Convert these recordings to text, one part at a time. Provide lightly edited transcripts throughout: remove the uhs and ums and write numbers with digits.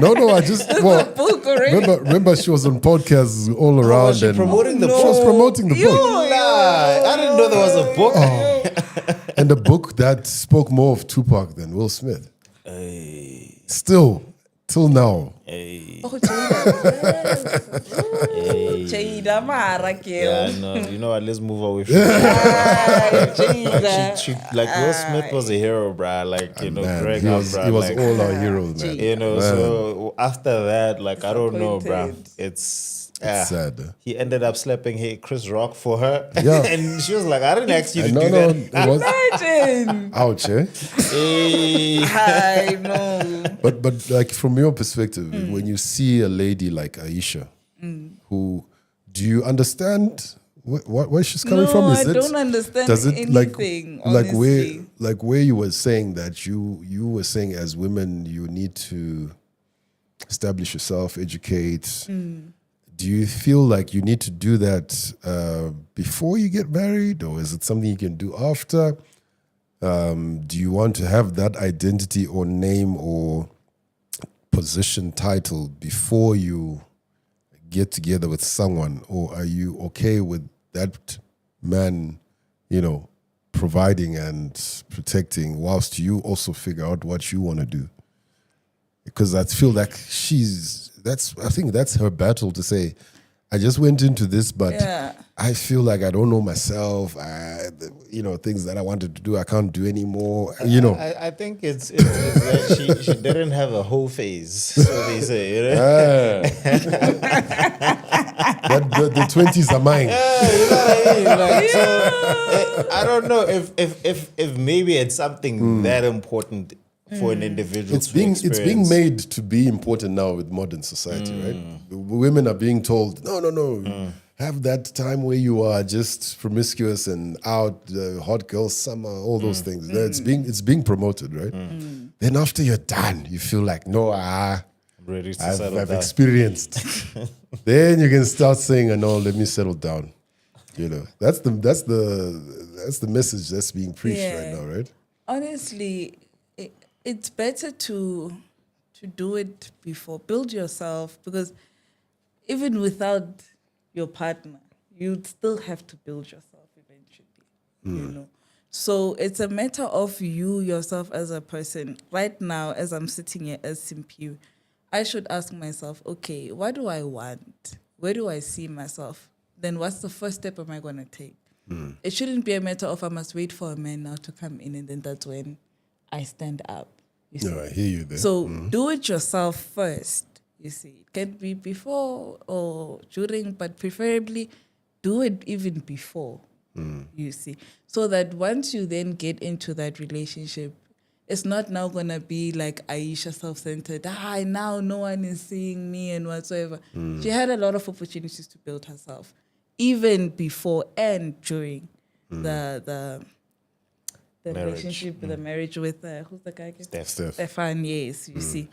No, I just book already. remember she was on podcasts all around was she and promoting the she was promoting the book. I didn't know there was a book. And the book that spoke more of Tupac than Will Smith. Hey, Still, till now. hey. Oh, Jada Mara, Yeah, no, you know what? Let's move away from that. Like Will Smith was a hero, bruh. Like, you know, Man, growing he up, was bruh. Like, all our heroes, man. you know, so after that, like, I don't know, bruh. Disappointed. It's sad. He ended up slapping Chris Rock for her. Yeah. And she was like, I didn't ask you to No, do no, that. it was Imagine. ouch, eh? Hey. I know. But like from your perspective, when you see a lady like Aisha, who do you understand where she's coming from? I don't understand anything, honestly. like where you were saying that you were saying as women you need to establish yourself, educate. Do you feel like you need to do that before you get married, or is it something you can do after? Do you want to have that identity or name or position title before you get together with someone, or are you okay with that man, you know, providing and protecting whilst you also figure out what you want to do? Because I feel like I think that's her battle to say, I just went into this, but I feel like I don't know myself. Things that I wanted to do, I can't do anymore. I think it's that she didn't have a whole phase, so they say. You know? The 20s are mine. You know what I mean? Like, so, I don't know if maybe it's something that important for an individual. It's being made to be important now with modern society, right? The women are being told, no. Have that time where you are just promiscuous and out, hot girl summer, all those things. It's being promoted, right? Then after you're done, you feel like, no, I'm ready to settle I've down. experienced. Then you can start saying, no, let me settle down. You know, that's the message that's being preached right now, right? Honestly, it's better to do it before. Build yourself, because even without your partner, you'd still have to build yourself eventually, you know. So it's a matter of you, yourself as a person. Right now, as I'm sitting here as Simpiu, I should ask myself, okay, what do I want? Where do I see myself? Then what's the first step am I going to take? It shouldn't be a matter of I must wait for a man now to come in and then that's when I stand up. You see? No, I hear you there. So do it yourself first, you see. It can be before or during, but preferably do it even before, you see. So that once you then get into that relationship, it's not now going to be like Aisha self-centered. Now no one is seeing me and whatsoever. She had a lot of opportunities to build herself, even before and during the Marriage. relationship, the marriage with, who's the guy again? Stefan, yes, you see.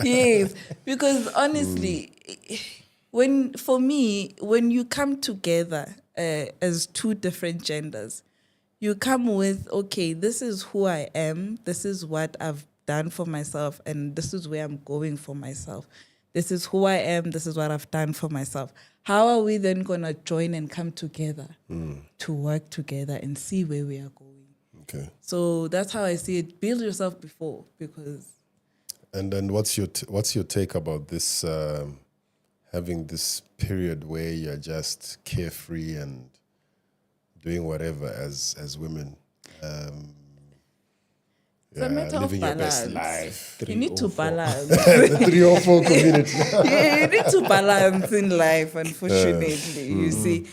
Yes, because honestly, when you come together as two different genders, you come with, okay, this is who I am, this is what I've done for myself, and this is where I'm going for myself. This is who I am, this is what I've done for myself. How are we then going to join and come together to work together and see where we are going? Okay. So that's how I see it. Build yourself before, because... And then what's your take about this, having this period where you're just carefree and doing whatever as women? It's a matter of living your best balance. life. You need to balance. The 3 or 4 community. You need to balance in life, unfortunately. You see,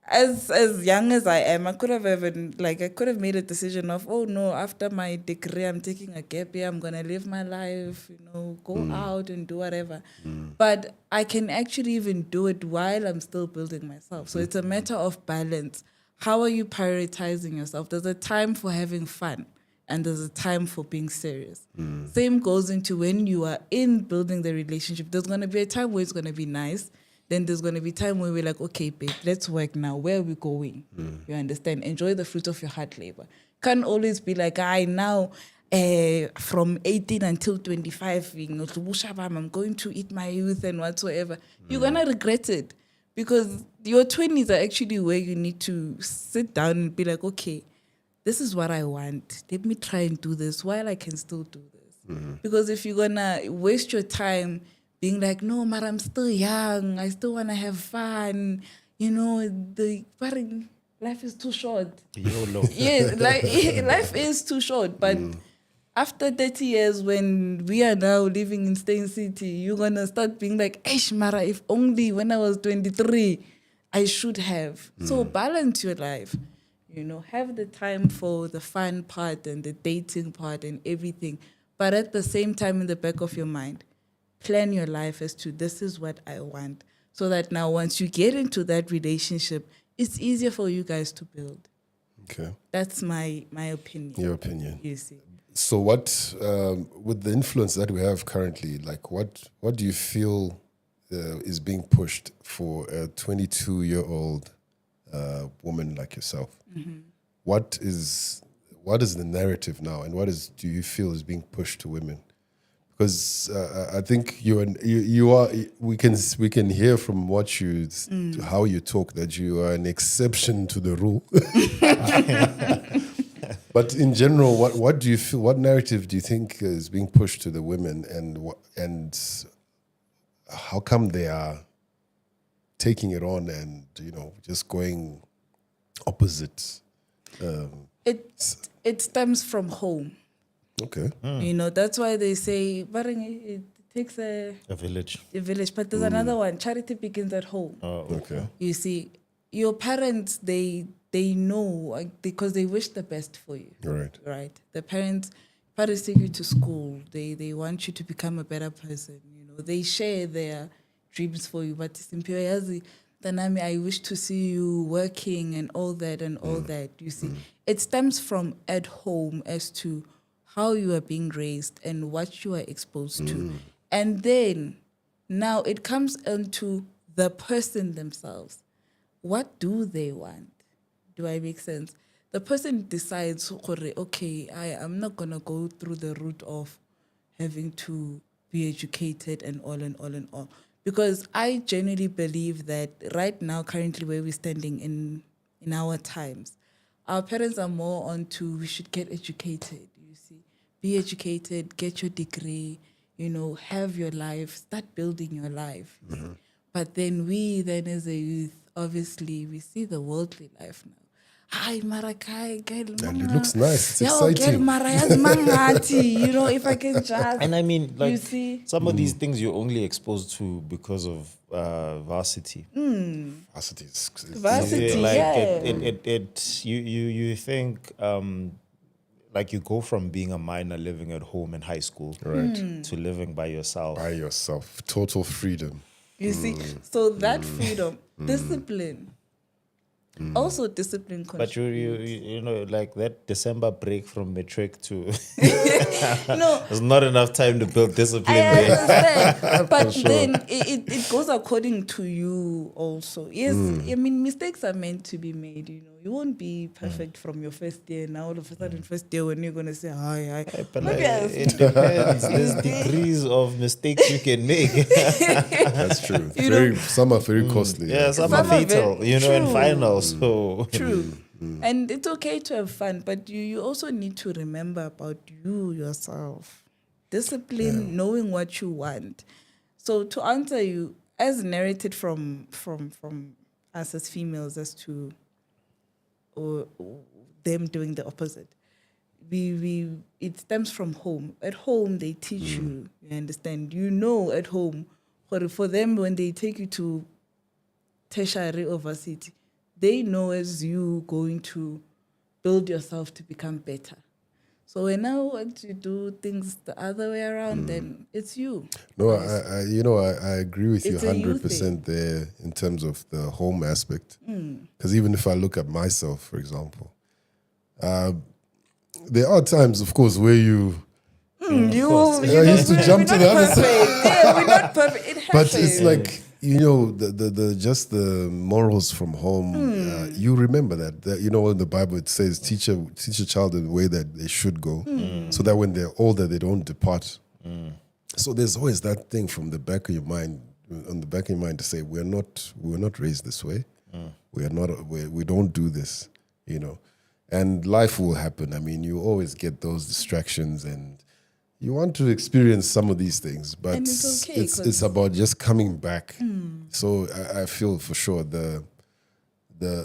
as young as I am, I could have made a decision of, oh no, after my degree, I'm taking a gap year, I'm gonna live my life, go out and do whatever. But I can actually even do it while I'm still building myself. So it's a matter of balance. How are you prioritizing yourself? There's a time for having fun, and there's a time for being serious. Same goes into when you are in building the relationship. There's going to be a time where it's going to be nice. Then there's going to be time where we're like, okay, babe, let's work now. Where are we going? You understand? Enjoy the fruit of your hard labor. Can't always be like, now from 18 until 25, I'm going to eat my youth and whatsoever, you're going to regret it. Because your 20s are actually where you need to sit down and be like, okay, this is what I want. Let me try and do this while I can still do this. Because if you're going to waste your time being like, no, but I'm still young. I still want to have fun. Life is too short. YOLO. Yes, life is too short. But after 30 years, when we are now living in Stain City, you're going to start being like, Eish, Mara, if only when I was 23, I should have. So balance your life. Have the time for the fun part and the dating part and everything. But at the same time, in the back of your mind, plan your life as to this is what I want. So that now once you get into that relationship, it's easier for you guys to build. Okay. That's my opinion. Your opinion. You see. So what, with the influence that we have currently, like what do you feel is being pushed for a 22-year-old woman like yourself? What is the narrative now, and do you feel is being pushed to women? Because I think you are. We can hear from what you to how you talk that you are an exception to the rule. But in general, what do you feel? What narrative do you think is being pushed to the women, and how come they are taking it on and just going opposite? It stems from home. Okay. That's why they say, it takes a village. A village. But there's another one. Charity begins at home. Oh, Okay. You see, your parents, they know because they wish the best for you. Right. The parents take you to school. They want you to become a better person. They share their dreams for you. But I wish to see you working and all that and all that. You see, it stems from at home as to how you are being raised and what you are exposed to. And then now it comes into the person themselves. What do they want? Do I make sense? The person decides, okay, I'm not going to go through the route of having to be educated and all and all and all. Because I genuinely believe that right now, currently where we're standing in our times, our parents are more onto we should get educated, you see. Be educated, get your degree, have your life, start building your life. But then as a youth, obviously, we see the worldly life now. Hi, Marakai, and it looks nice. It's exciting. If I can just. And I mean, like, you see? some of these things you're only exposed to because of varsity. Varsity. Varsity, like you think like you go from being a minor living at home in high school to living by yourself. By yourself. Total freedom. You see? So that freedom, discipline. Also discipline. But you like that December break from matric to there's not enough time to build discipline. I understand. But then it goes according to you also. Yes, I mean mistakes are meant to be made, You won't be perfect from your first year. Now all of a sudden first year when you're gonna say hi. But it depends. There's degrees of mistakes you can make. That's true. Some are very costly. Yeah, some are fatal, in finals. So true. And it's okay to have fun, but you also need to remember about you yourself. Discipline, knowing what you want. So to answer you, as narrated from us as females as to or them doing the opposite. It stems from home. At home they teach you understand. At home, for them when they take you to tertiary or varsity, they know as you going to build yourself to become better. So when I want to do things the other way around, then it's you. No, I agree with It's you a you 100% there in terms of the home aspect. Because even if I look at myself, for example, there are times, of course, where you I used to jump to the other side. Yeah, we're not perfect. It happens. But it's like, you know, the just the morals from home. You remember that you know in the Bible it says teach a child in the way that they should go, so that when they're older they don't depart. So there's always that thing from the back of your mind, on the back of your mind, to say we were not raised this way. We are not. We don't do this. You know, and life will happen. I mean, you always get those distractions and. You want to experience some of these things, but And it's okay, it's about just coming back. So I feel for sure the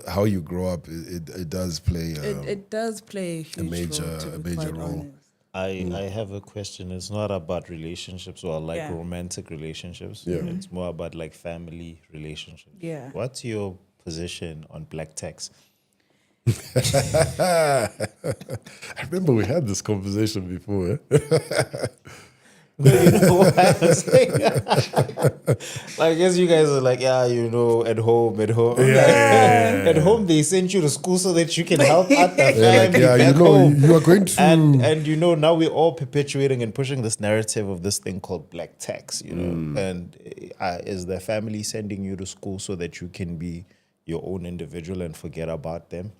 how you grow up it does play It does play a huge major- role, to a be major quite role. honest. I have a question. It's not about relationships or like Yeah. romantic relationships. Yeah. It's more about like family relationships. Yeah. What's your position on black tax? I remember we had this conversation before. No, you know what I'm saying? Like, as you guys are like, yeah, you know, at home. At home, they sent you to school so that you can help out the family Yeah, back you know, home. you are going to And you know, now we're all perpetuating and pushing this narrative of this thing called black tax, you know. And is the family sending you to school so that you can be your own individual and forget about them?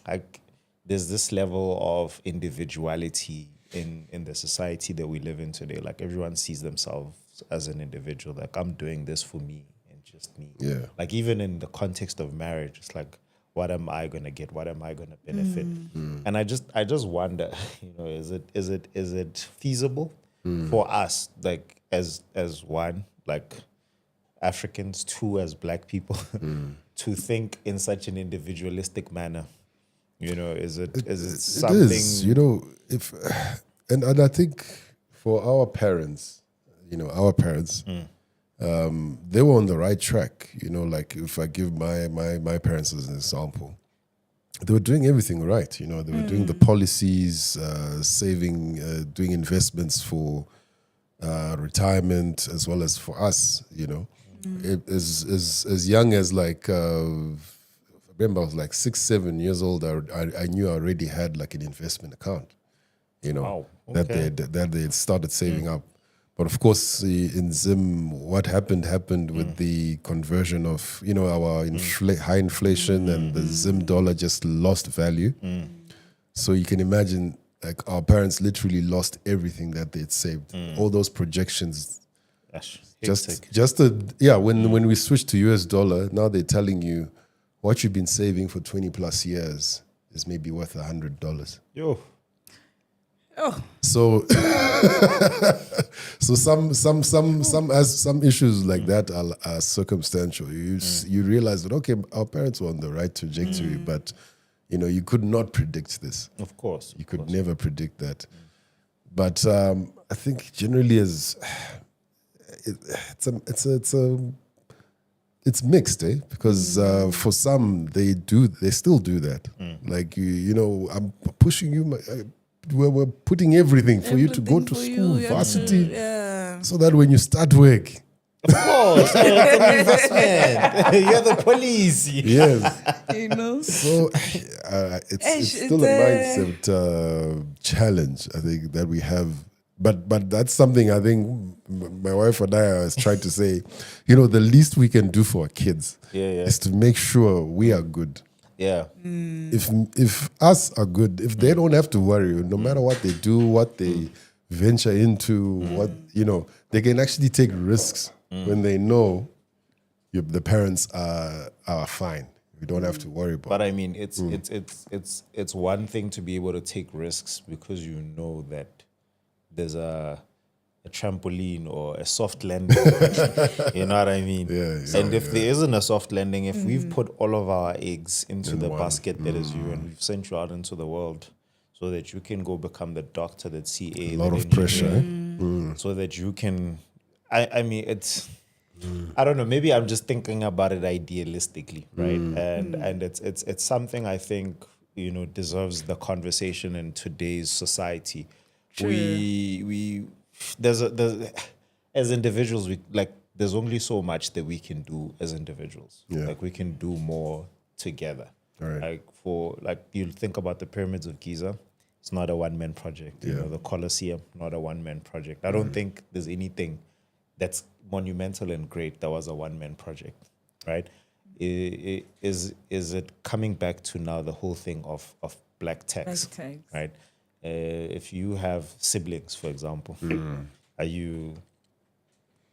Like, there's this level of individuality in the society that we live in today. Like, everyone sees themselves as an individual. Like, I'm doing this for me and just me. Yeah. Like, even in the context of marriage, it's like, what am I gonna get? What am I gonna benefit? And I just wonder, you know, is it feasible for us, like as one, like Africans, two as black people, to think in such an individualistic manner? You know, is it something? It is, you know, if and I think for our parents, you know, they were on the right track. You know, like if I give my parents as an example, they were doing everything right. You know, they were doing the policies, saving, doing investments for retirement as well as for us. You know, as young as like. I remember I was like 6, 7 years old. I knew I already had like an investment account, you know, Wow, that okay. they had started saving up. But of course, in Zim, what happened with the conversion of, you know, our high inflation and the Zim dollar just lost value. So you can imagine, like our parents literally lost everything that they'd saved. All those projections. Gosh, When we switched to US dollar, now they're telling you what you've been saving for 20 plus years is maybe worth $100. yo. Oh, So, so some issues like that are circumstantial. You realize that okay, our parents were on the right trajectory, but you know you could not predict this. Of course. You could never predict that. But I think generally it's mixed, because for some they still do that. Like you know, I'm pushing you. We're putting everything for you to go to school, varsity, so that when you start work, Of course. It's an investment. You're the police. yes. you know. So it's Eish, still a mindset challenge, I think, that we have. But that's something I think my wife and I are trying to say, you know, the least we can do for our kids is to make sure we are good. Yeah. If us are good, if they don't have to worry, no matter what they do, what they venture into, what, you know, they can actually take risks when they know the parents are fine. We don't have to worry about. But I mean, it's one thing to be able to take risks because you know that there's a trampoline or a soft landing. You know what I mean? Yeah, and if there isn't a soft landing, if we've put all of our eggs into the one. basket that is you, and we've sent you out into the world so that you can go become the doctor, that CA, a lot that of pressure. engineer, so that you can. I mean, it's. I don't know. Maybe I'm just thinking about it idealistically, right? And it's something I think, you know, deserves the conversation in today's society. True. We there's as individuals, we like there's only so much that we can do as individuals. Yeah. Like we can do more together. Right. Like you think about the pyramids of Giza, it's not a one-man project. You Yeah. know, the Colosseum, not a one-man project. I don't think there's anything that's monumental and great, that was a one-man project, right? Is it coming back to now the whole thing of black tax, Black tax. right? If you have siblings, for example, are you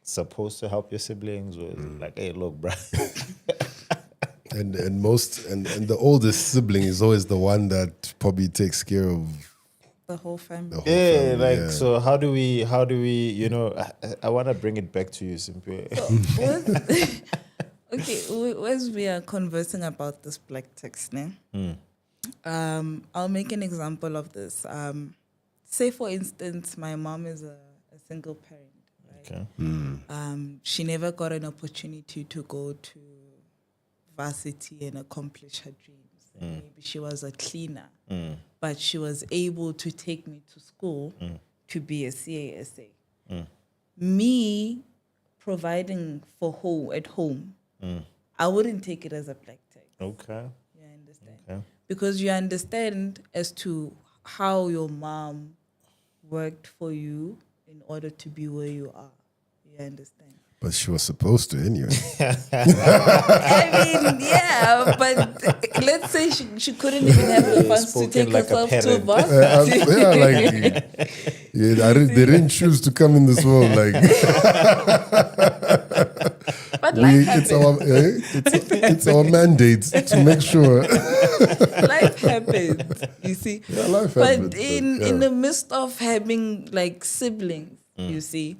supposed to help your siblings, or is it like, hey, look, bro? And the oldest sibling is always the one that probably takes care of The whole family. the whole Yeah, family. like, so how do we, you know, I want to bring it back to you, Simpe. Okay, as we are conversing about this black tax, I'll make an example of this. Say, for instance, my mom is a single parent, right? Okay. She never got an opportunity to go to varsity and accomplish her dreams. Maybe she was a cleaner, but she was able to take me to school to be a CASA. Me providing for at home, I wouldn't take it as a black tax. Okay. You understand? Okay. Because you understand as to how your mom worked for you in order to be where you are. You understand? But she was supposed to anyway. I mean, yeah, but let's say she couldn't even have the funds to Spoken take like a herself to parent. varsity. They didn't choose to come in this world. Like But life happens. it's our mandate to make sure. Life happens, you see. Yeah, life But happens, in the midst of having like siblings, you see,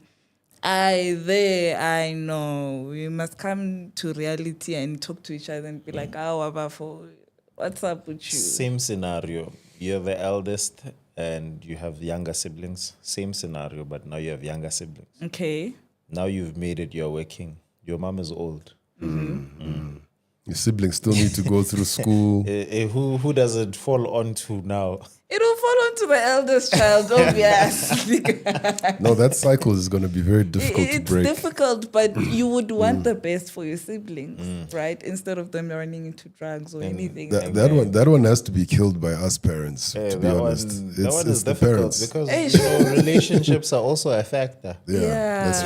I know we must come to reality and talk to each other and be like, what's up with you? Same scenario. You're the eldest and you have younger siblings. Same scenario, but now you have younger siblings. Okay. Now you've made it, you're working. Your mom is old. Your siblings still need to go through school. Who does it fall onto now? It'll fall onto the eldest child, obviously. No, that cycle is going to be very difficult to It's break. difficult, but you would want the best for your siblings, right? Instead of them running into drugs or anything. That one has to be killed by us parents. Hey, to be honest, that one is the difficult parents. because Hey, relationships are also a factor. Yeah, that's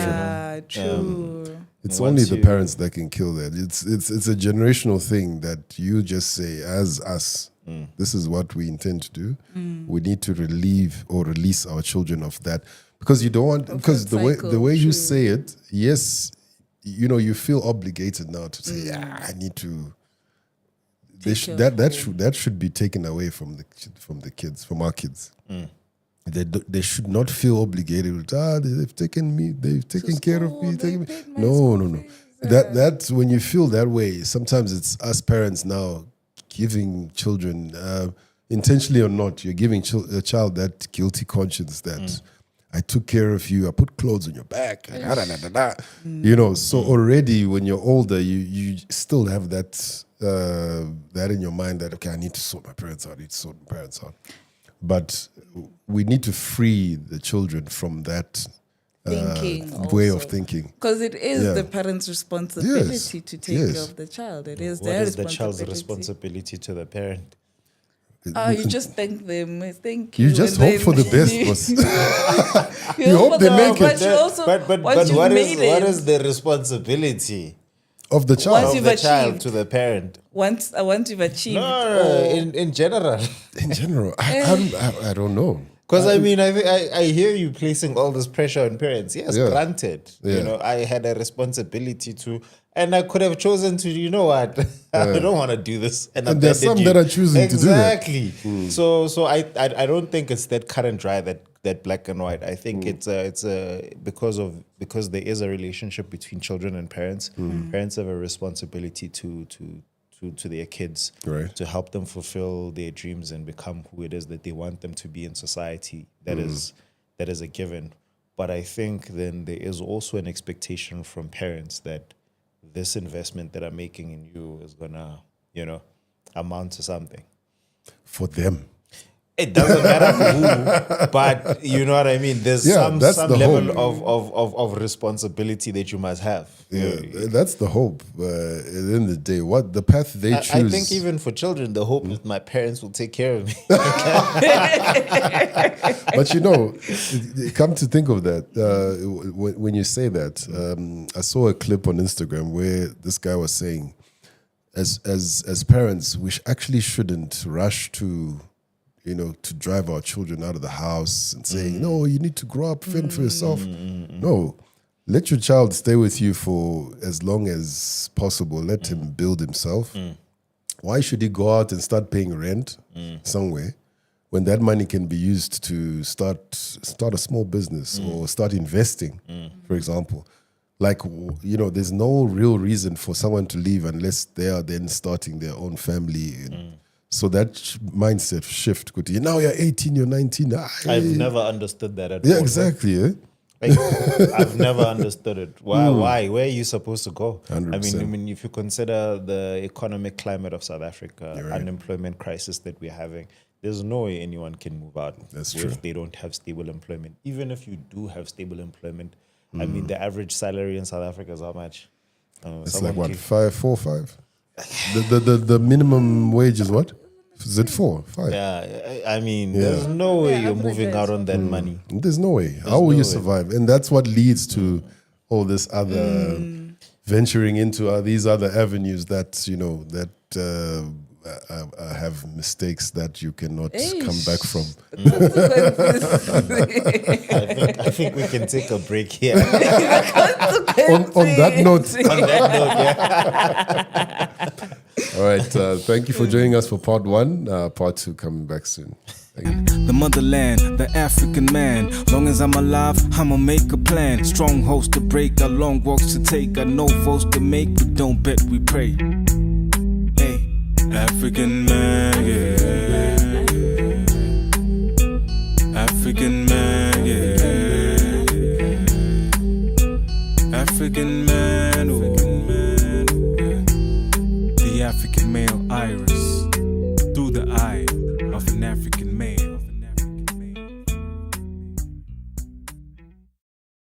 true. True. It's Once only the you- parents that can kill that. It's a generational thing that you just say, as us, this is what we intend to do. We need to relieve or release our children of that, because you don't want, because that the cycle, way you true. say it, yes, you feel obligated now to say, I need to. Take care of That should be taken away from the kids, from our kids. They should not feel obligated. They've taken me. They've taken care of me. school, they taken me. paid my No, school no, no. fees, That's when you feel that way. Sometimes it's us parents now giving children, intentionally or not, you're giving a child that guilty conscience that I took care of you. I put clothes on your back. So already when you're older, you still have that in your mind that, okay, I need to sort my parents out. I need to sort my parents out. But we need to free the children from that Thinking way also. of thinking. Because it is Yeah. the parent's responsibility Yes, to take care yes. of the child. It is What their is the child's responsibility. responsibility to the parent? You just thank them. Thank you. You just and hope for the then best, boss. you hope for they the- make it. But you also, but once you've what made it, is the responsibility Of the child. Once of you've the child achieved. to the parent? once you've achieved, No, in general. In general, I don't know. Because I mean, I hear you placing all this pressure on parents. Yes, Yeah. granted. Yeah. You know, I had a responsibility to, and I could have chosen to. You know what? I don't want to do this, and there's some abandoned that you. are choosing to do that. Exactly. So I don't think it's that cut and dry, that black and white. I think it's because there is a relationship between children and parents. Parents have a responsibility to their kids, Right. to help them fulfill their dreams and become who it is that they want them to be in society. That is a given. But I think then there is also an expectation from parents that this investment that I'm making in you is gonna, amount to something. For them. It doesn't matter who, but you know what I mean. There's some that's the level hope. of responsibility that you must have. Yeah, that's the hope. At the end of the day, what the path they choose. I think even for children, the hope is my parents will take care of me. But come to think of that, when you say that, I saw a clip on Instagram where this guy was saying, as parents, we actually shouldn't rush to drive our children out of the house and saying, no, you need to grow up, fend for yourself. No, let your child stay with you for as long as possible. Let him build himself. Why should he go out and start paying rent somewhere when that money can be used to start a small business or start investing, for example? Like, there's no real reason for someone to leave unless they are then starting their own family. So that mindset shift could now you're 18, you're 19. I've never understood that at all. Yeah, exactly. Like, I've never understood it. Why? Where are you supposed to go? 100%. I mean, if you consider the economic climate of South Africa, unemployment crisis that we're having, there's no way anyone can move out if they don't have stable employment. Even if you do have stable employment, I mean, the average salary in South Africa is how much? It's like what, 5. The minimum wage is what? Is it 4, 5? Yeah, I mean, there's no way you're moving out on that money. There's no way. How will you survive? And that's what leads to all this other venturing into these other avenues that have mistakes that you cannot come back from. I think we can take a break here. on that note. All right. Thank you for joining us for part 1. Part 2 coming back soon. Thank you. The motherland, the African man. Long as I'm alive, I'ma make a plan. Strongholds to break, got long walks to take, got no votes to make. We don't bet, we pray. Hey, African man, yeah. African man, yeah. African man.